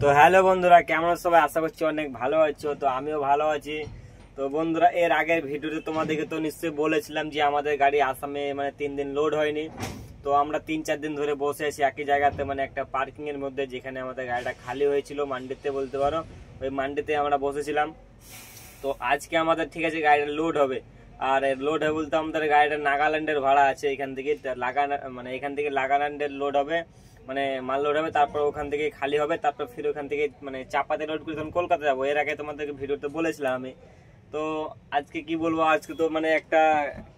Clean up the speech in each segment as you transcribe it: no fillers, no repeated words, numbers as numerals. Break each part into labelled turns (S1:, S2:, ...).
S1: তো হ্যালো বন্ধুরা, কেমন আছো সবাই? আশা করছি অনেক ভালো আছো। তো আমিও ভালো আছি। তো বন্ধুরা, এর আগের ভিডিওতে তোমাদেরকে তো নিশ্চয়ই বলেছিলাম যে আমাদের গাড়ি আসামে 3 দিন লোড হয়নি। তো আমরা 3-4 দিন ধরে বসে আছি একই জায়গাতে, একটা পার্কিং এর মধ্যে, যেখানে আমাদের গাড়িটা খালি হয়েছিল মান্ডিতে বলতে পারো। ওই মান্ডিতে আমরা বসেছিলাম। তো আজকে আমাদের ঠিক আছে গাড়িটা লোড হবে। আর লোড হবে বলতে আমাদের গাড়িটা নাগাল্যান্ডের ভাড়া আছে, এখান থেকে এখান থেকে নাগাল্যান্ডের লোড হবে, মাল লোড হবে, তারপর ওখান থেকে খালি হবে, তারপর ফির ওখান থেকে চাপাতে লোড করে তখন কলকাতা যাবো। এর আগে তোমাদেরকে ভিডিওতে বলেছিলাম আমি। তো আজকে কি বলবো, আজকে তো একটা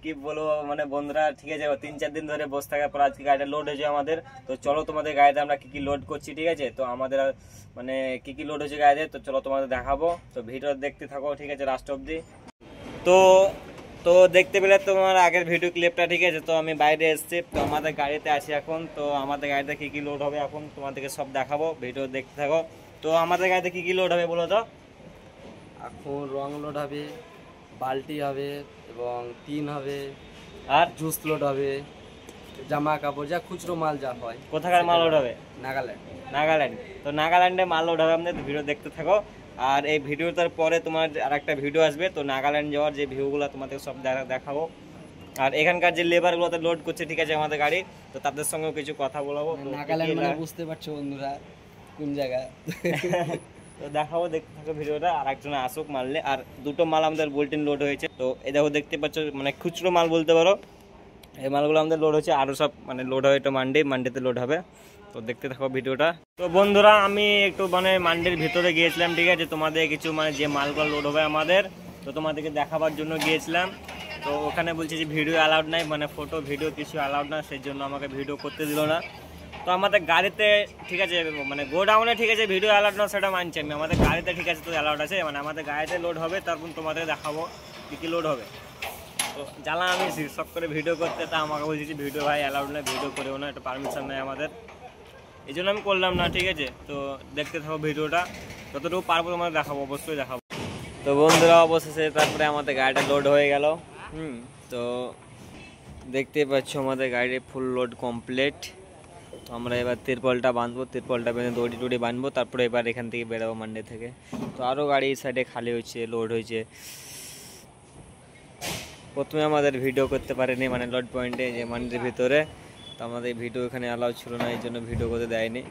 S1: কি বলবো বন্ধুরা, ঠিক আছে 3-4 দিন ধরে বসে থাকার পর আজকে গাড়িটা লোড হয়েছে আমাদের। তো চলো তোমাদের গাড়িতে আমরা কি কি লোড করছি, ঠিক আছে। তো আমাদের কি কি লোড হয়েছে গাড়িতে, তো চলো তোমাদের দেখাবো। তো ভিডিও দেখতে থাকো, ঠিক আছে, লাস্ট অব্দি। তো তো দেখতে পেলে তোমার আগের ভিডিও ক্লিপটা, ঠিক আছে। তো আমি বাইরে এসেছি, তো আমাদের গাড়িতে আছি এখন। তো আমাদের গাড়িতে কি কি লোড হবে এখন তোমাদেরকে সব দেখাবো, ভিডিও দেখতে থাকো। তো আমাদের গাড়িতে কি কি লোড হবে বলো তো?
S2: এখন রং লোড হবে, বালতি হবে এবং টিন হবে,
S1: আর
S2: জুস লোড হবে, জামা কাপড় যা খুচরো মাল যা হয়।
S1: কোথাকার মাল লোড হবে?
S2: নাগাল্যান্ড।
S1: তো নাগাল্যান্ডে মাল লোড হবে, আমাদের ভিডিও দেখতে থাকো। আর এই ভিডিওটার পরে তোমার আর একটা ভিডিও আসবে, তো নাগাল্যান্ড যাওয়ার যে ভিউগুলো তোমাদের সব দেখাবো। আর এখানকার যে লেবারগুলোতে লোড করছে, ঠিক আছে, আমাদের গাড়ি, তো তাদের সঙ্গেও কিছু কথা বলাবো।
S2: নাগাল্যান্ড বুঝতে পারছো বন্ধুরা কোন জায়গা।
S1: তো দেখাবো, দেখতে থাকো ভিডিওটা। আর একজন আসুক মারলে। আর দুটো মাল আমাদের বুলেটিন লোড হয়েছে। তো এই দেখো, দেখতে পাচ্ছ, খুচরো মাল বলতে পারো। এই মালগুলো আমাদের লোড হচ্ছে, আরও সব লোড হবে। এটা মান্ডিতে লোড হবে। তো দেখতে থাকো ভিডিওটা। তো বন্ধুরা, আমি একটু মান্ডির ভিতরে গিয়েছিলাম, ঠিক আছে। তোমাদের কিছু যে মালগুলো লোড হবে আমাদের, তো তোমাদেরকে দেখাবার জন্য গিয়েছিলাম। তো ওখানে বলছে যে ভিডিও অ্যালাউড নাই, ফটো ভিডিও কিছু অ্যালাউড না, সেই জন্য আমাকে ভিডিও করতে দিল না। তো আমাদের গাড়িতে, ঠিক আছে, গোডাউনে, ঠিক আছে, ভিডিও অ্যালাউড না, সেটা মানছি আমি। আমাদের গাড়িতে, ঠিক আছে, তো অ্যালাউড আছে। আমাদের গাড়িতে লোড হবে, তারপর তোমাদের দেখাবো কী কী লোড হবে। তো জ্বালা আমি শখ করে ভিডিও করতে, তা আমাকে বলছি যে ভিডিও ভাই অ্যালাউড না, ভিডিও করেও না, এটা পারমিশন নেই আমাদের, এই জন্য আমি করলাম না, ঠিক আছে। তো দেখতে থাকো ভিডিওটা, যতটুকু পারবো তোমাদের দেখাবো, অবশ্যই দেখাবো। তো বন্ধুরা, অবশেষে তারপরে আমাদের গাড়িটা লোড হয়ে গেল। তো দেখতে পাচ্ছ আমাদের গাড়ির ফুল লোড কমপ্লিট। তো আমরা এবার তিরপলটা বাঁধবো, তিরপলটা বেঁধে দড়ি টড়ি বাঁধবো, তারপরে এবার এখান থেকে বেরোবো মান্ডি থেকে। তো আরও গাড়ি এই সাইডে খালি হচ্ছে, লোড হয়েছে। প্রথমে আমাদের ভিডিও করতে পারেনি লোড পয়েন্টে, যে মান্ডির ভিতরে। তো আমাদের ভিডিও এখানে অ্যালাউ ছিল না, এই জন্য ভিডিও করতে দেয়নি।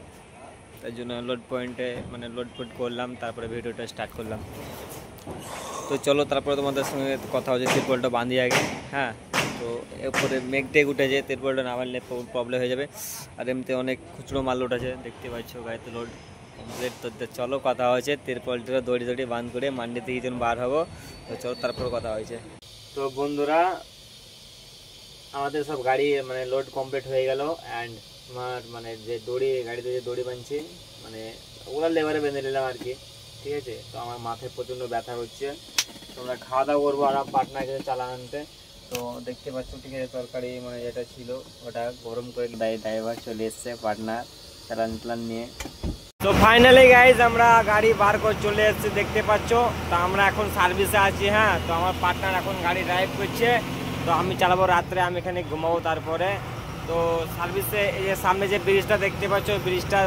S1: তাই জন্য লোড পয়েন্টে লোড পোড করলাম, তারপরে ভিডিওটা স্টার্ট করলাম। তো চলো, তারপরে তোমাদের সঙ্গে কথা হচ্ছে। তিরপলটা বাঁধি আগে, হ্যাঁ। তো এরপরে মেঘটেক উঠেছে, তিরপলটা না বাঁধলে প্রবলেম হয়ে যাবে। আর এমনিতে অনেক খুচরো মাল লোড আছে, দেখতে পাচ্ছ গাড়িতে লোড কমপ্লিট। তো চলো, কথা হয়েছে। তিরপলটা দড়ি বাঁধ করে মান্ডি থেকে যখন বার হবো, তো চলো তারপর কথা হয়েছে। তো বন্ধুরা, আমাদের সব গাড়ি লোড কমপ্লিট হয়ে গেল। অ্যান্ড আমার যে গাড়িতে যে দড়ি বাঁধছি, ওগুলো লেবারে বেঁধে নিলাম আর কি, ঠিক আছে। তো আমার মাথায় প্রচণ্ড ব্যথা হচ্ছে। তোমরা খাওয়া দাওয়া করবো আর পাটনাকে চালান আনতে। তো দেখতে পাচ্ছ, ঠিক আছে, তরকারি যেটা ছিল ওটা গরম করে ড্রাইভার চলে এসছে, পাটনা চালান নিয়ে। তো ফাইনালি গাইজ, আমরা গাড়ি বার করে চলে এসেছি, দেখতে পাচ্ছ। তো আমরা এখন সার্ভিসে আছি, হ্যাঁ। তো আমার পার্টনার এখন গাড়ি ড্রাইভ করছে, তো আমি চালাবো রাত্রে, আমি এখানে ঘুমাবো তারপরে। তো সার্ভিসে এই যে সামনে যে ব্রিজটা দেখতে পাচ্ছ, ব্রিজটা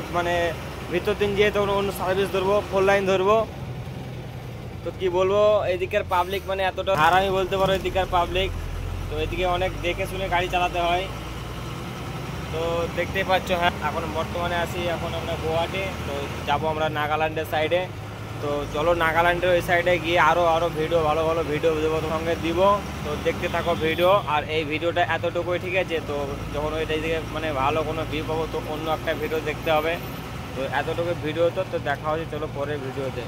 S1: ভিতর দিন যেয়ে তখন অন্য সার্ভিস ধরবো, 4 লাইন ধরবো। তো কি বলবো, এদিকের পাবলিক এতটা হারামি বলতে পারো, এদিকের পাবলিক। তো এদিকে অনেক দেখে শুনে গাড়ি চালাতে হয়। তো দেখতেই পাচ্ছ, হ্যাঁ, এখন বর্তমানে আছি এখন আমরা গুয়াহাটি। তো যাবো আমরা নাগাল্যান্ডের সাইডে। তো চলো, নাগাল্যান্ডের ওই সাইডে গিয়ে আরও ভিডিও, ভালো ভালো ভিডিও দেবো সঙ্গে দিব। তো দেখতে থাকো ভিডিও। আর এই ভিডিওটা এতটুকুই, ঠিক আছে। তো যখন ওই দিকে ভালো কোনো ভিউ পাবো, তো অন্য একটা ভিডিও দেখতে হবে। তো এতটুকু ভিডিও তো দেখা হচ্ছে, চলো পরের ভিডিওতে।